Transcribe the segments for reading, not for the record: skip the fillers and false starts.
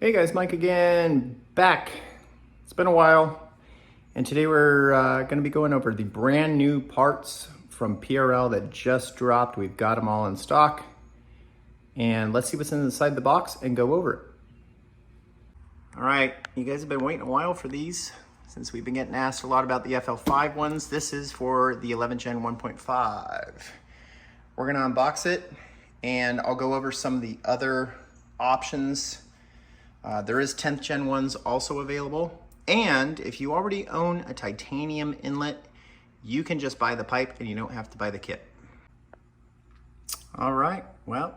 Hey guys, Mike again, back. It's been a while, and today we're going to be going over the brand new parts from PRL that just dropped. We've got them all in stock, and let's see what's inside the box and go over it. All right, you guys have been waiting a while for these since we've been getting asked a lot about the FL5 ones. This is for the 11 Gen 1.5. We're going to unbox it, and I'll go over some of the other options. There is 10th gen ones also available. And if you already own a titanium inlet, you can just buy the pipe and you don't have to buy the kit. All right, well,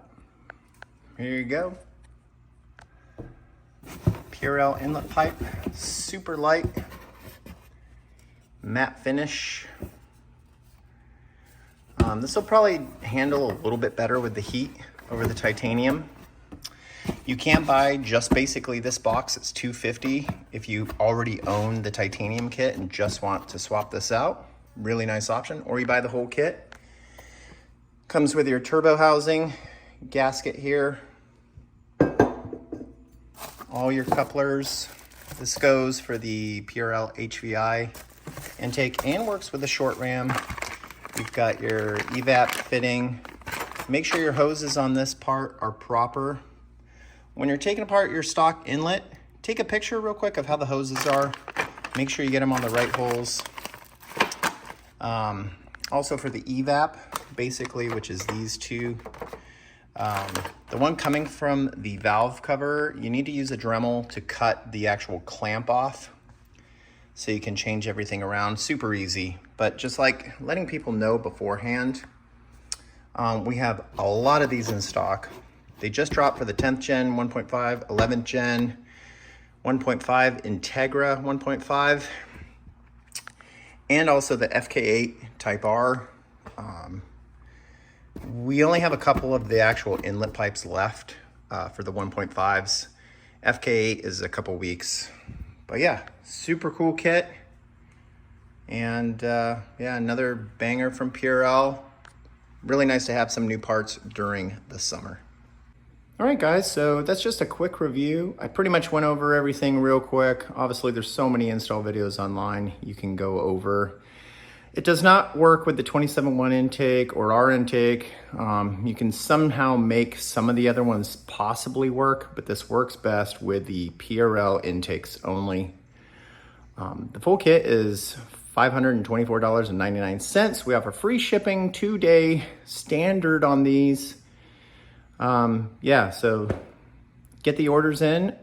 here you go. PRL inlet pipe, super light, matte finish. This will probably handle a little bit better with the heat over the titanium. You can buy just basically this box. It's $250 if you already own the titanium kit and just want to swap this out. Really nice option. Or you buy the whole kit. Comes with your turbo housing, gasket here, all your couplers. This goes for the PRL HVI intake and works with the short ram. You've got your evap fitting. Make sure your hoses on this part are proper. When you're taking apart your stock inlet, take a picture real quick of how the hoses are. Make sure you get them on the right holes. Also for the evap, basically, which is these two. The one coming from the valve cover, you need to use a Dremel to cut the actual clamp off so you can change everything around. Super easy, but just like letting people know beforehand, we have a lot of these in stock. They just dropped for the 10th gen 1.5, 11th gen 1.5, Integra 1.5, and also the FK8 Type R. We only have a couple of the actual inlet pipes left for the 1.5s. FK8 is a couple weeks. But yeah, super cool kit. And yeah, another banger from PRL. Really nice to have some new parts during the summer. All right, guys, so that's just a quick review. I pretty much went over everything real quick. Obviously, there's so many install videos online you can go over. It does not work with the 27.1 intake or our intake. You can somehow make some of the other ones possibly work, but this works best with the PRL intakes only. The full kit is $524.99. We offer free shipping, 2-day standard on these. Yeah, so get the orders in.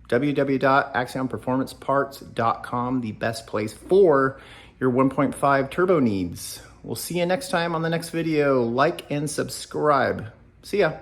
www.axionperformanceparts.com, the best place for your 1.5 turbo needs. We'll see you next time on the next video. Like and subscribe. See ya.